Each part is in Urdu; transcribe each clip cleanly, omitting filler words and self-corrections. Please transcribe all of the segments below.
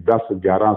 10-11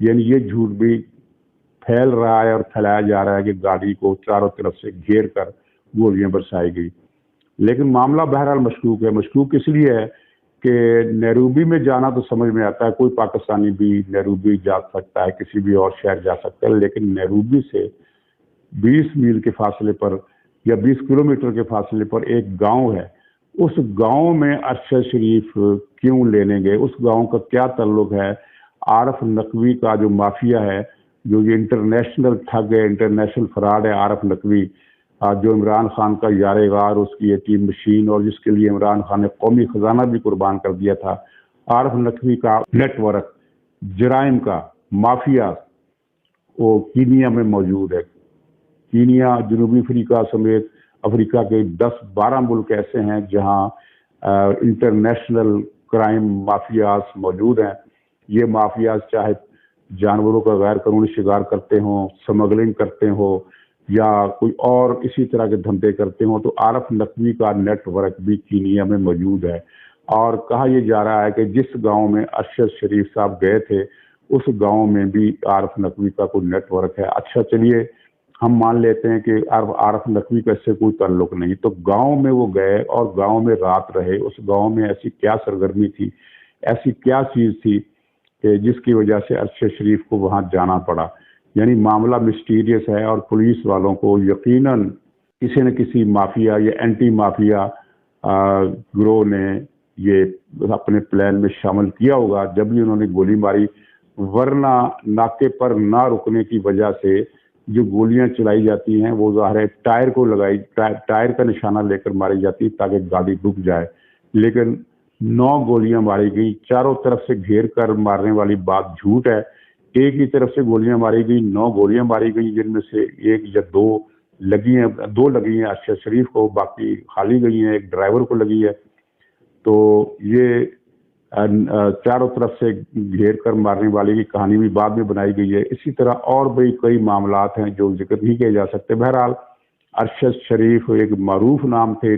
یعنی یہ جھوٹ بھی پھیل رہا ہے اور پھیلایا جا رہا ہے کہ گاڑی کو چاروں طرف سے گھیر کر گولیاں برسائی گئی. لیکن معاملہ بہرحال مشکوک ہے. مشکوک اس لیے ہے کہ نیروبی میں جانا تو سمجھ میں آتا ہے، کوئی پاکستانی بھی نیروبی جا سکتا ہے، کسی بھی اور شہر جا سکتا ہے، لیکن نیروبی سے 20 میل کے فاصلے پر یا 20 کلومیٹر کے فاصلے پر ایک گاؤں ہے. اس گاؤں میں ارشد شریف کیوں لینے گئے؟ اس گاؤں کا کیا تعلق ہے عارف نقوی کا جو مافیا ہے، جو یہ انٹرنیشنل ٹھگ ہے، انٹرنیشنل فراڈ ہے عارف نقوی، جو عمران خان کا یار غار، اس کی ATM مشین، اور جس کے لیے عمران خان نے قومی خزانہ بھی قربان کر دیا تھا. عارف نقوی کا نیٹ ورک جرائم کا مافیا وہ کینیا میں موجود ہے. کینیا، جنوبی افریقہ سمیت افریقہ کے 10-12 ملک ایسے ہیں جہاں انٹرنیشنل کرائم مافیاز موجود ہیں. یہ مافیاز چاہے جانوروں کا غیر قانونی شکار کرتے ہوں، سمگلنگ کرتے ہوں، یا کوئی اور اسی طرح کے دھندے کرتے ہوں، تو عارف نقوی کا نیٹ ورک بھی کینیا میں موجود ہے. اور کہا یہ جا رہا ہے کہ جس گاؤں میں ارشد شریف صاحب گئے تھے اس گاؤں میں بھی عارف نقوی کا کوئی نیٹ ورک ہے. اچھا چلیے ہم مان لیتے ہیں کہ عارف نقوی کا اس سے کوئی تعلق نہیں، تو گاؤں میں وہ گئے اور گاؤں میں رات رہے. اس گاؤں میں ایسی کیا سرگرمی تھی، ایسی کیا چیز تھی کہ جس کی وجہ سے ارشد شریف کو وہاں جانا پڑا؟ یعنی معاملہ مسٹیریس ہے، اور پولیس والوں کو یقیناً کسی نہ کسی مافیا یا اینٹی مافیا گروہ نے یہ اپنے پلان میں شامل کیا ہوگا جب بھی انہوں نے گولی ماری. ورنہ ناکے پر نہ رکنے کی وجہ سے جو گولیاں چلائی جاتی ہیں وہ ظاہر ہے ٹائر کا نشانہ لے کر ماری جاتی تاکہ گاڑی رک جائے. لیکن 9 گولیاں ماری گئی، چاروں طرف سے گھیر کر مارنے والی بات جھوٹ ہے. ایک ہی طرف سے گولیاں ماری گئی، 9 گولیاں ماری گئی، جن میں سے 1 یا 2 لگی ہیں، 2 لگی ہیں ارشد شریف کو، باقی خالی گئی ہیں، ایک ڈرائیور کو لگی ہے. تو یہ چاروں طرف سے گھیر کر مارنے والے کی کہانی بھی بعد میں بنائی گئی ہے. اسی طرح اور بھی کئی معاملات ہیں جو ذکر نہیں کیے جا سکتے. بہرحال ارشد شریف ایک معروف نام تھے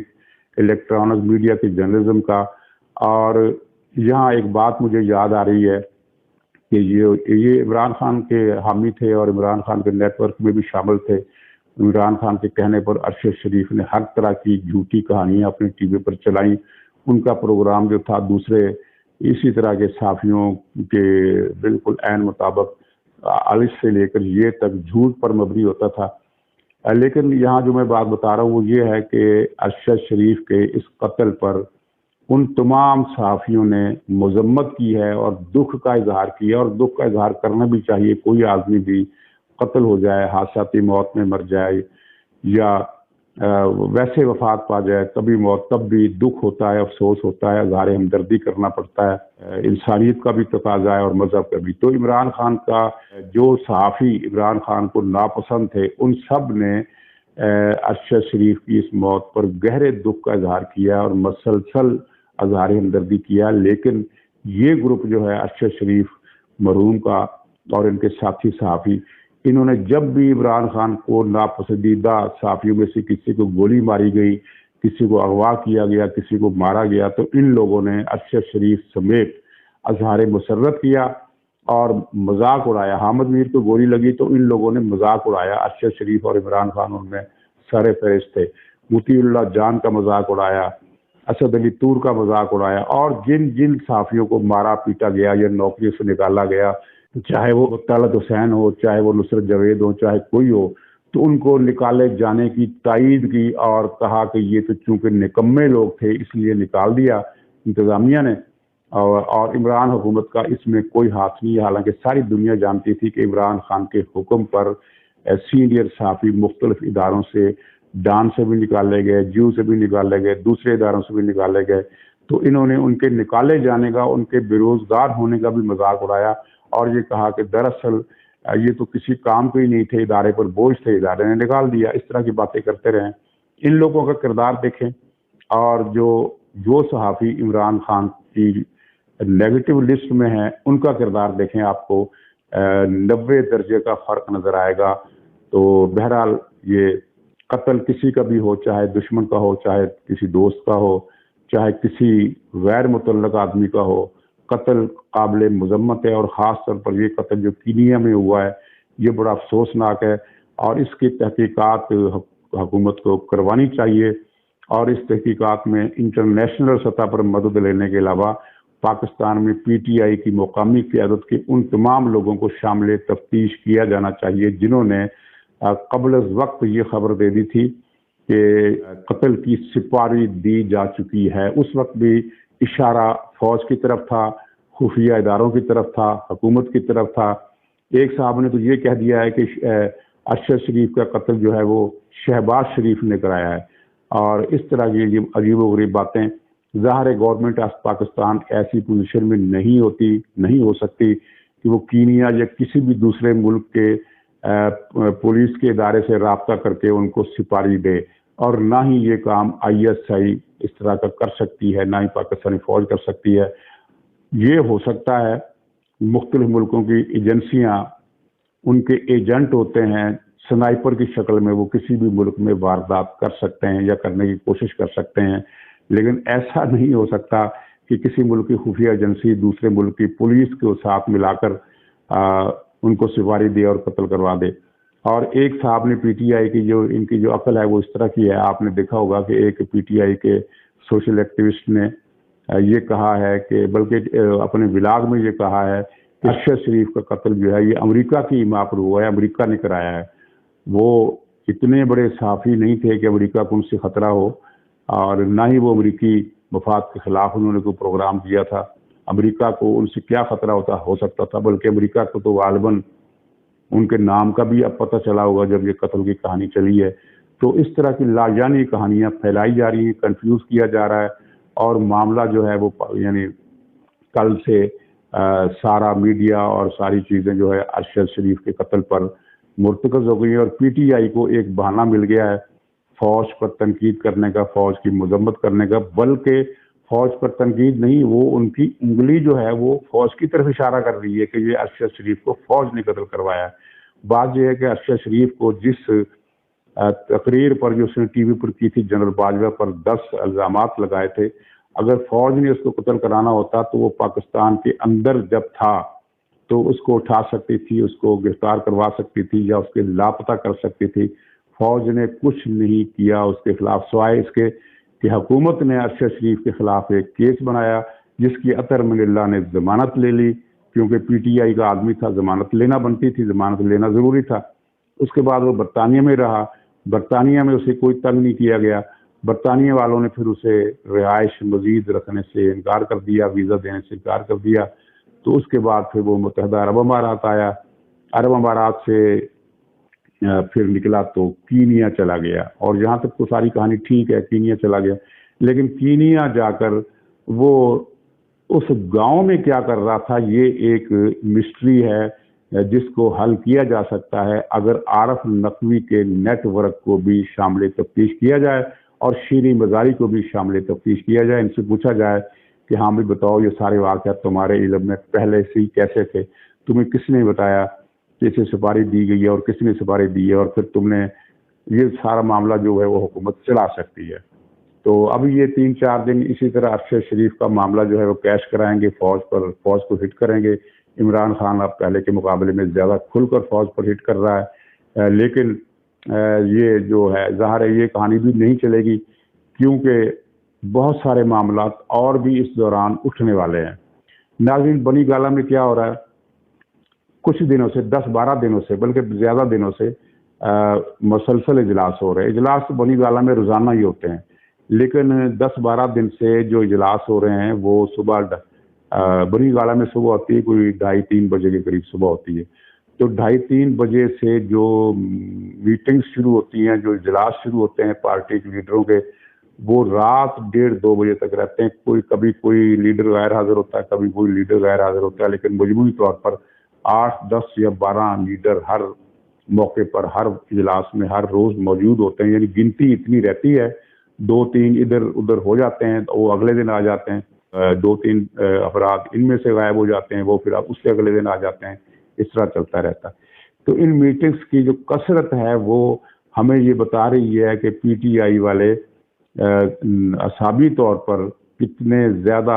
الیکٹرانک میڈیا کے جرنلزم کا. اور یہاں ایک بات مجھے یاد آ رہی ہے کہ یہ عمران خان کے حامی تھے اور عمران خان کے نیٹ ورک میں بھی شامل تھے. عمران خان کے کہنے پر ارشد شریف نے ہر طرح کی جھوٹی کہانیاں اپنی ٹی وی پر چلائیں. ان کا پروگرام جو تھا دوسرے اسی طرح کے صحافیوں کے بالکل عین مطابق الف سے لے کر یہ تک جھوٹ پر مبنی ہوتا تھا. لیکن یہاں جو میں بات بتا رہا ہوں وہ یہ ہے کہ ارشد شریف کے اس قتل پر ان تمام صحافیوں نے مذمت کی ہے اور دکھ کا اظہار کیا، اور دکھ کا اظہار کرنا بھی چاہیے. کوئی آدمی بھی قتل ہو جائے، حادثاتی موت میں مر جائے یا ویسے وفات پا جائے تبھی موت، تب بھی دکھ ہوتا ہے، افسوس ہوتا ہے، اظہار ہمدردی کرنا پڑتا ہے. انسانیت کا بھی تقاضا ہے اور مذہب کا بھی. تو عمران خان کا جو صحافی عمران خان کو ناپسند تھے ان سب نے ارشد شریف کی اس موت پر گہرے دکھ کا اظہار کیا اور مسلسل اظہار ہمدردی کیا. لیکن یہ گروپ جو ہے ارشد شریف مرحوم کا اور ان کے ساتھی صحافی، انہوں نے جب بھی عمران خان کو ناپسندیدہ صحافیوں میں سے کسی کو گولی ماری گئی، کسی کو اغوا کیا گیا، کسی کو مارا گیا، تو ان لوگوں نے ارشد شریف سمیت اظہار مسرت کیا اور مذاق اڑایا. حامد میر کو گولی لگی تو ان لوگوں نے مذاق اڑایا. ارشد شریف اور عمران خان ان میں سر فہرست تھے. مطیع اللہ جان کا مذاق اڑایا، اسد علی طور کا مذاق اڑایا، اور جن جن صحافیوں کو مارا پیٹا گیا یا نوکریوں سے نکالا گیا، چاہے وہ طلعت حسین ہو، چاہے وہ نصرت جاوید ہو، چاہے کوئی ہو، تو ان کو نکالے جانے کی تائید کی اور کہا کہ یہ تو چونکہ نکمے لوگ تھے اس لیے نکال دیا انتظامیہ نے، اور عمران حکومت کا اس میں کوئی ہاتھ نہیں. حالانکہ ساری دنیا جانتی تھی کہ عمران خان کے حکم پر سینئر صحافی مختلف اداروں سے، ڈان سے بھی نکالے گئے، جیو سے بھی نکالے گئے، دوسرے اداروں سے بھی نکالے گئے. تو انہوں نے ان کے نکالے جانے کا، ان کے بے روزگار ہونے کا بھی مذاق اڑایا اور یہ کہا کہ دراصل یہ تو کسی کام کے ہی نہیں تھے، ادارے پر بوجھ تھے، ادارے نے نکال دیا. اس طرح کی باتیں کرتے رہے. ان لوگوں کا کردار دیکھیں، اور جو صحافی عمران خان کی نیگیٹو لسٹ میں ہیں ان کا کردار دیکھیں، آپ کو 90 درجے کا فرق نظر آئے گا. تو بہرحال یہ قتل کسی کا بھی ہو، چاہے دشمن کا ہو، چاہے کسی دوست کا ہو، چاہے کسی غیر متعلق آدمی کا ہو، قتل قابل مذمت ہے، اور خاص طور پر یہ قتل جو کینیا میں ہوا ہے یہ بڑا افسوسناک ہے، اور اس کی تحقیقات حکومت کو کروانی چاہیے، اور اس تحقیقات میں انٹرنیشنل سطح پر مدد لینے کے علاوہ پاکستان میں پی ٹی آئی کی مقامی قیادت کے ان تمام لوگوں کو شامل تفتیش کیا جانا چاہیے جنہوں نے قبل از وقت یہ خبر دے دی تھی کہ قتل کی سپاری دی جا چکی ہے۔ اس وقت بھی اشارہ فوج کی طرف تھا، خفیہ اداروں کی طرف تھا، حکومت کی طرف تھا۔ ایک صاحب نے تو یہ کہہ دیا ہے کہ ارشد شریف کا قتل جو ہے وہ شہباز شریف نے کرایا ہے، اور اس طرح کی عجیب و غریب باتیں۔ ظاہر ہے گورنمنٹ آف پاکستان ایسی پوزیشن میں نہیں ہو سکتی کہ وہ کینیا یا کسی بھی دوسرے ملک کے پولیس کے ادارے سے رابطہ کر کے ان کو سپاری دے، اور نہ ہی یہ کام آئی ایس آئی اس طرح کا کر سکتی ہے، نہ ہی پاکستانی فوج کر سکتی ہے۔ یہ ہو سکتا ہے مختلف ملکوں کی ایجنسیاں ان کے ایجنٹ ہوتے ہیں، سنائپر کی شکل میں وہ کسی بھی ملک میں واردات کر سکتے ہیں یا کرنے کی کوشش کر سکتے ہیں، لیکن ایسا نہیں ہو سکتا کہ کسی ملک کی خفیہ ایجنسی دوسرے ملک کی پولیس کے ساتھ ملا کر ان کو سپاری دے اور قتل کروا دے۔ اور ایک صاحب نے پی ٹی آئی کی ان کی جو عقل ہے وہ اس طرح کی ہے، آپ نے دیکھا ہوگا کہ ایک پی ٹی آئی کے سوشل ایکٹیوسٹ نے یہ کہا ہے کہ بلکہ اپنے ولاگ میں یہ کہا ہے کہ ارشد شریف کا قتل جو ہے یہ امریکہ کی حمایت پر ہوا ہے، امریکہ نے کرایا ہے۔ وہ اتنے بڑے صحافی نہیں تھے کہ امریکہ کو ان سے خطرہ ہو، اور نہ ہی وہ امریکی مفاد کے خلاف انہوں نے کوئی پروگرام کیا تھا۔ امریکہ کو ان سے کیا خطرہ ہو سکتا تھا، بلکہ امریکہ کو تو غالباً ان کے نام کا بھی اب پتہ چلا ہوگا جب یہ قتل کی کہانی چلی ہے۔ تو اس طرح کی لاجانی کہانیاں پھیلائی جا رہی ہیں، کنفیوز کیا جا رہا ہے، اور معاملہ جو ہے وہ یعنی کل سے سارا میڈیا اور ساری چیزیں جو ہے ارشد شریف کے قتل پر مرتکز ہو گئی ہیں، اور پی ٹی آئی کو ایک بہانہ مل گیا ہے فوج پر تنقید کرنے کا، فوج کی مذمت کرنے کا، بلکہ فوج پر تنقید نہیں، وہ ان کی انگلی جو ہے وہ فوج کی طرف اشارہ کر رہی ہے کہ یہ ارشد شریف کو فوج نے قتل کروایا ہے۔ بات یہ ہے کہ ارشد شریف کو جس تقریر پر جو اس نے ٹی وی پر کی تھی جنرل باجوہ پر 10 الزامات لگائے تھے، اگر فوج نے اس کو قتل کرانا ہوتا تو وہ پاکستان کے اندر جب تھا تو اس کو اٹھا سکتی تھی، اس کو گرفتار کروا سکتی تھی یا اس کے لاپتہ کر سکتی تھی۔ فوج نے کچھ نہیں کیا اس کے خلاف، سوائے اس کے کہ حکومت نے ارشد شریف کے خلاف ایک کیس بنایا جس کی اطہر من اللہ نے ضمانت لے لی، کیونکہ پی ٹی آئی کا آدمی تھا، ضمانت لینا بنتی تھی، ضمانت لینا ضروری تھا۔ اس کے بعد وہ برطانیہ میں رہا، برطانیہ میں اسے کوئی تنگ نہیں کیا گیا، برطانیہ والوں نے پھر اسے رہائش مزید رکھنے سے انکار کر دیا، ویزا دینے سے انکار کر دیا۔ تو اس کے بعد پھر وہ متحدہ عرب امارات آیا، عرب امارات سے پھر نکلا تو کینیا چلا گیا، اور جہاں تک تو ساری کہانی ٹھیک ہے، کینیا چلا گیا، لیکن کینیا جا کر وہ اس گاؤں میں کیا کر رہا تھا یہ ایک مسٹری ہے جس کو حل کیا جا سکتا ہے اگر عارف نقوی کے نیٹ ورک کو بھی شامل تفتیش کیا جائے اور شیریں مزاری کو بھی شامل تفتیش کیا جائے۔ ان سے پوچھا جائے کہ ہاں بھی بتاؤ یہ سارے واقعات تمہارے علم میں پہلے سے ہی کیسے تھے، تمہیں کس نے بتایا کہ اسے سپاری دی گئی ہے اور کس نے سپاری دی ہے، اور پھر تم نے یہ سارا معاملہ جو ہے وہ حکومت چلا سکتی ہے۔ تو اب یہ 3-4 دن اسی طرح ارشد شریف کا معاملہ جو ہے وہ کیش کرائیں گے، فوج کو ہٹ کریں گے۔ عمران خان اب پہلے کے مقابلے میں زیادہ کھل کر فوج پر ہٹ کر رہا ہے، لیکن یہ جو ہے ظاہر ہے یہ کہانی بھی نہیں چلے گی، کیونکہ بہت سارے معاملات اور بھی اس دوران اٹھنے والے ہیں۔ ناظرین، بنی گالہ میں کیا ہو رہا ہے؟ کچھ دنوں سے 10-12 دنوں سے بلکہ زیادہ دنوں سے مسلسل اجلاس ہو رہے ہیں۔ اجلاس تو بنی گالہ میں روزانہ ہی ہوتے ہیں، لیکن 10-12 دن سے جو اجلاس ہو رہے ہیں وہ صبح بنی گالہ میں صبح ہوتی ہے، کوئی 2:30-3 بجے کے قریب صبح ہوتی ہے۔ تو 2:30-3 بجے سے جو میٹنگ شروع ہوتی ہیں، جو اجلاس شروع ہوتے ہیں پارٹی کے لیڈروں کے، وہ رات 1:30-2 بجے تک رہتے ہیں۔ کبھی کوئی لیڈر غیر حاضر ہوتا ہے، کبھی کوئی لیڈر غیر حاضر ہوتا ہے، لیکن مجموعی طور پر 8-10 یا 12 لیڈر ہر موقع پر، ہر اجلاس میں ہر روز موجود ہوتے ہیں۔ یعنی گنتی اتنی رہتی ہے، 2-3 ادھر ادھر ہو جاتے ہیں تو وہ اگلے دن آ جاتے ہیں، 2-3 افراد ان میں سے غائب ہو جاتے ہیں، وہ پھر اس سے اگلے دن آ جاتے ہیں، اس طرح چلتا رہتا ہے۔ تو ان میٹنگز کی جو کثرت ہے وہ ہمیں یہ بتا رہی ہے کہ پی ٹی آئی والے اعصابی طور پر کتنے زیادہ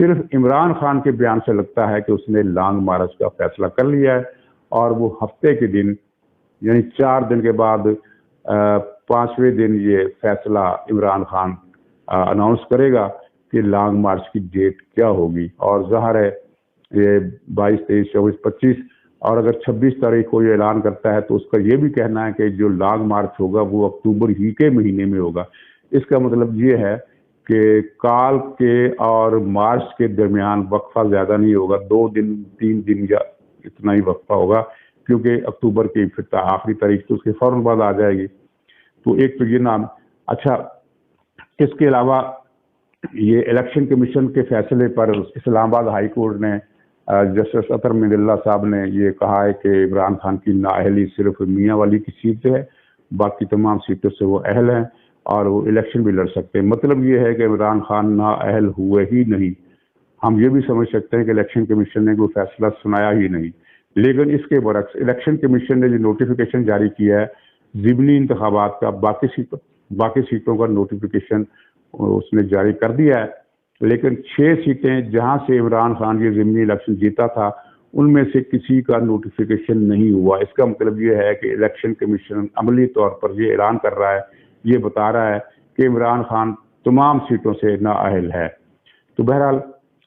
صرف عمران خان کے بیان سے لگتا ہے کہ اس نے لانگ مارچ کا فیصلہ کر لیا ہے اور وہ ہفتے کے دن یعنی 4 دن کے بعد 5ویں دن یہ فیصلہ عمران خان اناؤنس کرے گا کہ لانگ مارچ کی ڈیٹ کیا ہوگی. اور ظاہر ہے یہ 22, 23, 24, 25 اور اگر 26 تاریخ کو یہ اعلان کرتا ہے تو اس کا یہ بھی کہنا ہے کہ جو لانگ مارچ ہوگا وہ اکتوبر ہی کے مہینے میں ہوگا. اس کا مطلب یہ ہے کہ کال کے اور مارچ کے درمیان وقفہ زیادہ نہیں ہوگا, 2 دن 3 دن یا اتنا ہی وقفہ ہوگا, کیونکہ اکتوبر کی پھر آخری تاریخ تو اس کے فوراً بعد آ جائے گی. تو ایک تو یہ نام. اچھا, اس کے علاوہ یہ الیکشن کمیشن کے فیصلے پر اسلام آباد ہائی کورٹ نے جسٹس اطہر من اللہ صاحب نے یہ کہا ہے کہ عمران خان کی نااہلی صرف میاں والی کی سیٹ سے ہے, باقی تمام سیٹوں سے وہ اہل ہیں اور وہ الیکشن بھی لڑ سکتے ہیں. مطلب یہ ہے کہ عمران خان نااہل ہوئے ہی نہیں. ہم یہ بھی سمجھ سکتے ہیں کہ الیکشن کمیشن نے کوئی فیصلہ سنایا ہی نہیں. لیکن اس کے برعکس الیکشن کمیشن نے جو نوٹیفیکیشن جاری کیا ہے ضمنی انتخابات کا, باقی سیٹوں کا نوٹیفیکیشن اس نے جاری کر دیا ہے, لیکن 6 سیٹیں جہاں سے عمران خان یہ ضمنی الیکشن جیتا تھا ان میں سے کسی کا نوٹیفیکیشن نہیں ہوا. اس کا مطلب یہ ہے کہ الیکشن کمیشن عملی طور پر یہ اعلان کر رہا ہے, یہ بتا رہا ہے کہ عمران خان تمام سیٹوں سے نااہل ہے. تو بہرحال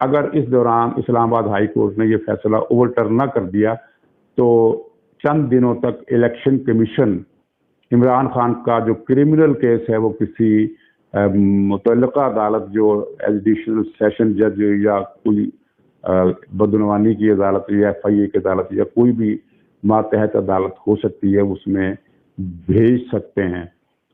اگر اس دوران اسلام آباد ہائی کورٹ نے یہ فیصلہ اوورٹرن نہ کر دیا تو چند دنوں تک الیکشن کمیشن عمران خان کا جو کرمنل کیس ہے وہ کسی متعلقہ عدالت جو ایڈیشنل سیشن جج یا کوئی بدعنوانی کی عدالت یا FIA کی عدالت یا کوئی بھی ماتحت عدالت ہو سکتی ہے اس میں بھیج سکتے ہیں.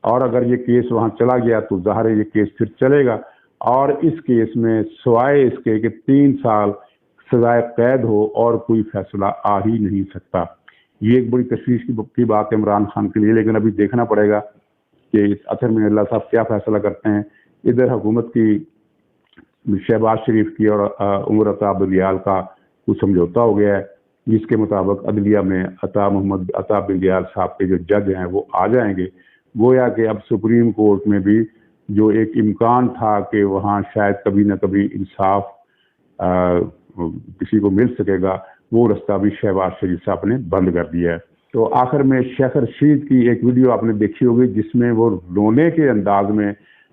اور اگر یہ کیس وہاں چلا گیا تو ظاہر ہے یہ کیس پھر چلے گا, اور اس کیس میں سوائے اس کے کہ 3 سال سزائے قید ہو اور کوئی فیصلہ آ ہی نہیں سکتا. یہ ایک بڑی تشویش کی بات ہے عمران خان کے لیے, لیکن ابھی دیکھنا پڑے گا کہ اطہر من اللہ صاحب کیا فیصلہ کرتے ہیں. ادھر حکومت کی شہباز شریف کی اور عمر عطا بندیال کا کچھ سمجھوتا ہو گیا ہے جس کے مطابق عدلیہ میں محمد عطا بندیال صاحب کے جو جج ہیں وہ آ جائیں گے. گویا کہ اب سپریم کورٹ میں بھی جو ایک امکان تھا کہ وہاں شاید کبھی نہ کبھی انصاف کسی کو مل سکے گا, وہ رستہ بھی شہباز شریف صاحب نے بند کر دیا ہے. تو آخر میں شیخ رشید کی ایک ویڈیو آپ نے دیکھی ہوگی جس میں وہ رونے کے انداز میں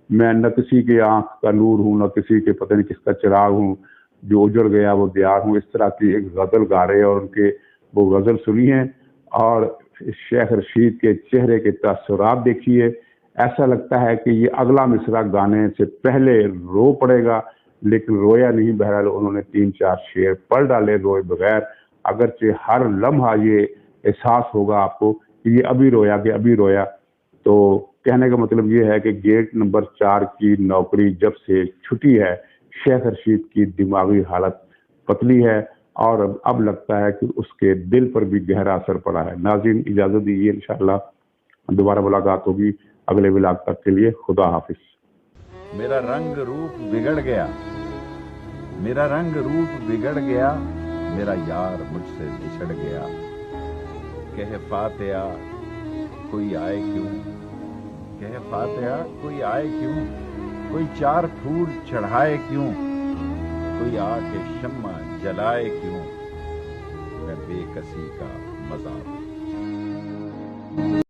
نہ کسی کے آنکھ کا نور ہوں, نہ کسی کے پتہ نہیں کس کا چراغ ہوں, جو اجڑ گیا وہ دیار ہوں, اس طرح کی ایک غزل گا رہے اور ان کے وہ غزل سنی ہے اور شیخ رشید کے چہرے کے تاثرات دیکھیے. ایسا لگتا ہے کہ یہ اگلا مصرع گانے سے پہلے رو پڑے گا, لیکن رویا نہیں. بہرحال انہوں نے 3-4 شعر پڑھ ڈالے روئے بغیر, اگرچہ ہر لمحہ یہ احساس ہوگا آپ کو کہ یہ ابھی رویا کہ ابھی رویا. تو کہنے کا مطلب یہ ہے کہ گیٹ نمبر 4 کی نوکری جب سے چھٹی ہے شیخ رشید کی دماغی حالت پتلی ہے اور اب لگتا ہے کہ اس کے دل پر بھی گہرا اثر پڑا ہے. ناظرین اجازت دیجیے, انشاءاللہ دوبارہ ملاقات ہوگی اگلے ولاگ تک کے لیے. خدا حافظ. میرا رنگ روپ بگڑ گیا, میرا رنگ روپ بگڑ گیا, میرا یار مجھ سے بچھڑ گیا. کہے فاتحہ کوئی آئے کیوں, کہے فاتحہ کوئی آئے کیوں, کوئی 4 پھول چڑھائے کیوں, کوئی آ کے شمع جلائے کیوں, میں بے کسی کا مزار.